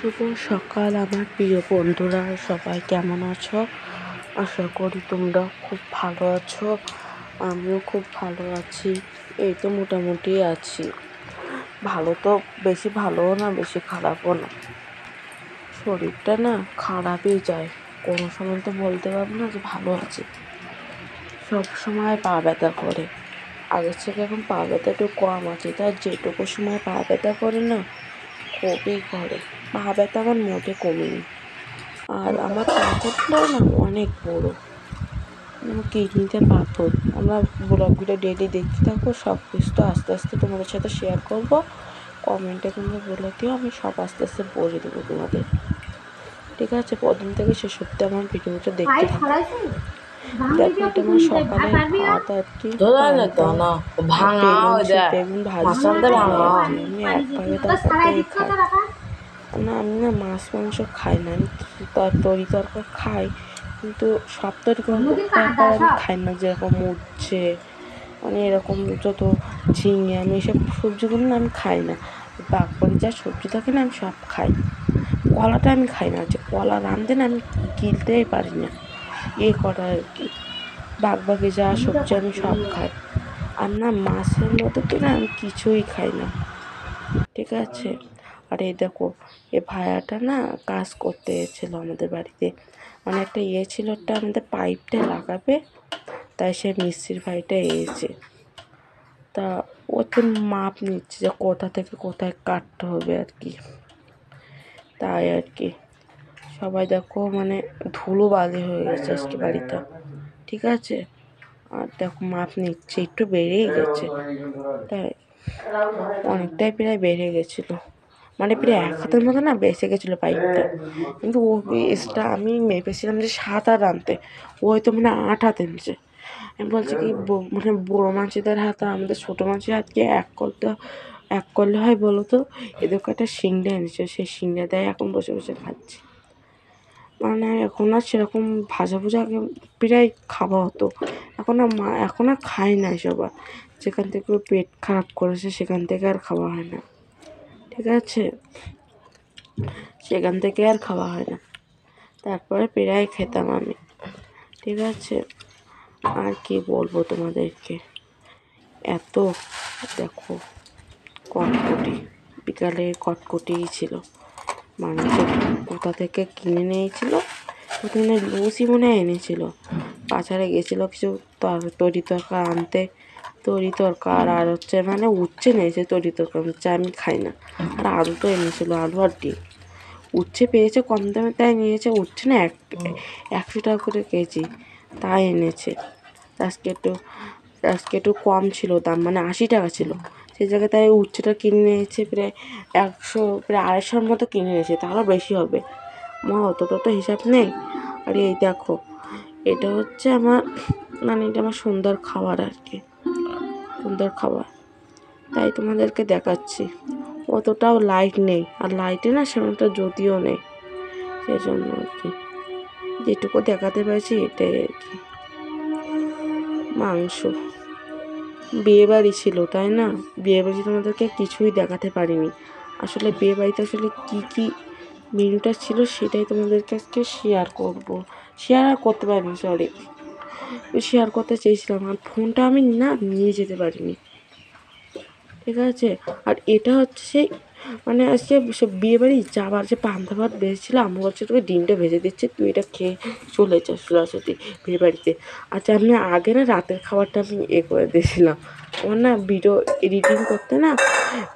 শুভ সকাল আমার প্রিয় বন্ধুরা, সবাই কেমন আছো? আশা করি তোমরা খুব ভালো আছো। আমিও খুব ভালো আছি। এই তো মোটামুটি আছি। ভালো তো, বেশি ভালোও না বেশি খারাপও না। শরীরটা না খারাপই যায়, কোনো সময় তো বলতে পারবো না যে ভালো আছি। সব সময় পা ব্যথা করে। আগের থেকে এখন পা ব্যথা একটু কম আছে, তার যেটুকু সময় পা ব্যথা করে না খুবই করে। পা ব্যথা আমার মোটে কমেনি। আর আমার পাথরটা না অনেক বড়, আমার কিডনিতে পাথর। আমরা ব্লগগুলো ডেলি দেখতে থাকবো, সব কিছু তো আস্তে আস্তে তোমাদের সাথে শেয়ার করবো। কমেন্টে তোমরা বলে দিও, আমি সব আস্তে আস্তে বলে দেবো তোমাদের। ঠিক আছে, প্রথম থেকে শেষ অব্দি আমার ভিডিওটা দেখতে থাকো। দেখো, এটা আমার সকালে ভাত আর কি, বেগুন ভাজি আর কি। আমি এক ভাগে তরকারি খাই না। আমি না মাছ মাংস খাই না, আমি তরি তরকারি খাই, কিন্তু সব তরকারি আমি খাই না। যেরকম উচ্ছে, মানে এরকম যত ঝিঙে, আমি এসব সবজিগুলো না আমি খাই না। বাকি যা সবজি থাকে না আমি সব খাই। কলাটা আমি খাই না, যে কলা রাঁধতে না আমি গিলতেই পারি না, করা আর কি। বাকি যা সবজি আমি সব খাই। আর না মাছের মধ্যে তো না আমি কিছুই খাই না। ঠিক আছে। আর এই দেখো, এ ভায়াটা না কাজ করতে এসেছিলো আমাদের বাড়িতে, মানে একটা ছিল, একটা আমাদের পাইপটা লাগাবে, তাই সে মিস্ত্রির ভাইটা এসেছে। তা ওতে মাপ নিচ্ছে যে কোথা থেকে কোথায় কাটতে হবে আর কি। তাই আর কি। সবাই দেখো, মানে ধুলো বালি হয়ে গেছে আজকে বাড়িটা। ঠিক আছে। আর দেখো মাপ নিচ্ছে, একটু বেড়েই গেছে, তাই অনেকটাই প্রায় বেড়ে গেছিলো, মানে প্রায় 1 হাতের মতো না বেঁচে গেছিলো পাইপটা। কিন্তু ও বেসটা আমি মেপেছিলাম যে 7 হাত আনতে, ও হয়তো মানে 8 হাত এনেছে। আমি বলছি কি, মানে বড়ো মাছিদের হাত আর আমাদের ছোটো মাছের হাতকে এক করলে হয় বলো তো? এদেরকে একটা সিংড়া এনেছে, সেই সিংড়া দেয় এখন বসে বসে খাচ্ছি। মানে এখন আর সেরকম ভাজা ভুজা আগে প্রায় খাওয়া হতো, এখন আর খাই না এসব। আর যেখান থেকে পেট খারাপ করেছে সেখান থেকে আর খাওয়া হয় না। ঠিক আছে, সেখান থেকে আর খাওয়া হয় না। তারপরে প্রায় খেতাম আমি। ঠিক আছে। আর কি বলবো তোমাদেরকে, এত দেখো কটকটি, বিকালে কটকটি ছিল, মাংস কোথা থেকে কিনে নিয়েছিল, ওখানে লুচি মনে এনেছিল। বাজারে গেছিলো কিছু তরি তরকার আনতে, তরি তরকার আর হচ্ছে মানে উচ্ছে নিয়েছে, তরি তরকার হচ্ছে আমি খাই না। আর আলু তো এনেছিল, আলু আর ডিম। উচ্ছে পেয়েছে কম দামে তাই নিয়েছে, উচ্ছে না 100 টাকা করে কেজি, তাই এনেছে। আজকে একটু কম ছিল দাম, মানে 80 টাকা ছিল, সেই জায়গায় তাই উচ্ছেটা কিনে নিয়েছে প্রায় 250-র মতো কিনে নিয়েছে, তারও বেশি হবে। আমার অতটা তো হিসাব নেই। আর এই দেখো, এটা হচ্ছে আমার, মানে এটা আমার সুন্দর খাবার আর কি, সুন্দর খাবার, তাই তোমাদেরকে দেখাচ্ছি। অতটাও লাইট নেই, আর লাইটে না সেরকমটা যদিও নেই, সেই জন্য আর কি যেটুকু দেখাতে পারছি এটাই আর কি। মাংস বিয়ে বাড়ি ছিল তাই না, বিয়ে বাড়ি তোমাদেরকে কিছুই দেখাতে পারিনি। আসলে বিয়ে বাড়িতে আসলে কী কী মেনুটা ছিল সেটাই তোমাদের কাছে শেয়ার আর করতে পারিনি, শেয়ার করতে চেয়েছিলাম, আর ফোনটা আমি না নিয়ে যেতে পারিনি। ঠিক আছে। আর এটা হচ্ছে সেই, মানে আজকে সে বিয়েবাড়ি যাবার যে পান্তা ভাত বেজেছিলো, আম্মু বলছে তোকে ডিমটা ভেজে দিচ্ছে, তুই এটা খেয়ে চলে যাস সোজাসুজি বিয়েবাড়িতে। আচ্ছা, আমি আগে না রাতের খাবারটা আমি করে দিয়েছিলাম। আমার না ভিডিও এডিটিং করতে না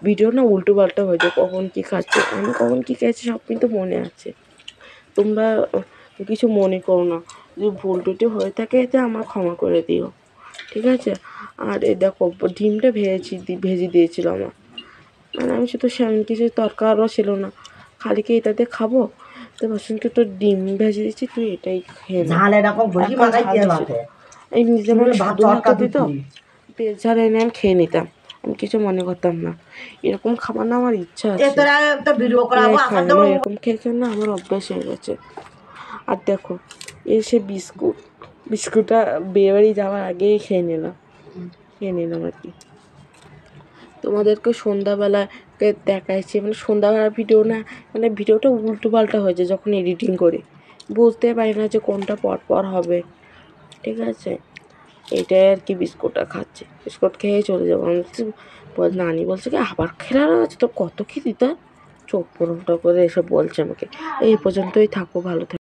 ভিডিও না উল্টো পাল্টা হয়ে যায়, কখন কী খাচ্ছে, আমি কখন কী খাচ্ছি সব কিন্তু মনে আছে। তোমরা কিছু মনে করো না, যদি ভুল টুটি হয়ে থাকে এতে আমার ক্ষমা করে দিও। ঠিক আছে। আর এই দেখো ডিমটা ভেজে দিয়েছিল আমার, মানে আমি শুধু সেমন কিছু তরকারও ছিল না, খালি কি এটাতে খাবো, তো বসনকে তো ডিম ভেজে দিচ্ছি, তুই এটাই খেয়ে এই নিজে আমার শুধু ভাত দিত, পেঁয়াজ ঝাল এনে আমি খেয়ে নিতাম, আমি কিছু মনে করতাম না। এরকম খাবার না আমার ইচ্ছা আছে, আমার এরকম খেয়ে খেয়ে না আমার অভ্যাস হয়ে গেছে। আর দেখো এই সে বিস্কুটটা বিয়েবাড়ি যাওয়ার আগেই খেয়ে নিলাম আর কি। তোমাদেরকে সন্ধ্যাবেলায় দেখাইছে মানে সন্ধ্যাবেলার ভিডিও না, মানে ভিডিওটা উল্টো পাল্টা হয়েছে যখন এডিটিং করে, বুঝতে পারি না যে কোনটা পরপর হবে। ঠিক আছে, এটাই আর কি। বিস্কুটটা খাচ্ছে, বিস্কুট খেয়েই চলে যাবো। আমি নানি বলছে কি আবার খেলার আছে তো, কত খেলি তা চোখ পরমটা করে এসব বলছে আমাকে। এই পর্যন্তই থাকো, ভালো থাকো।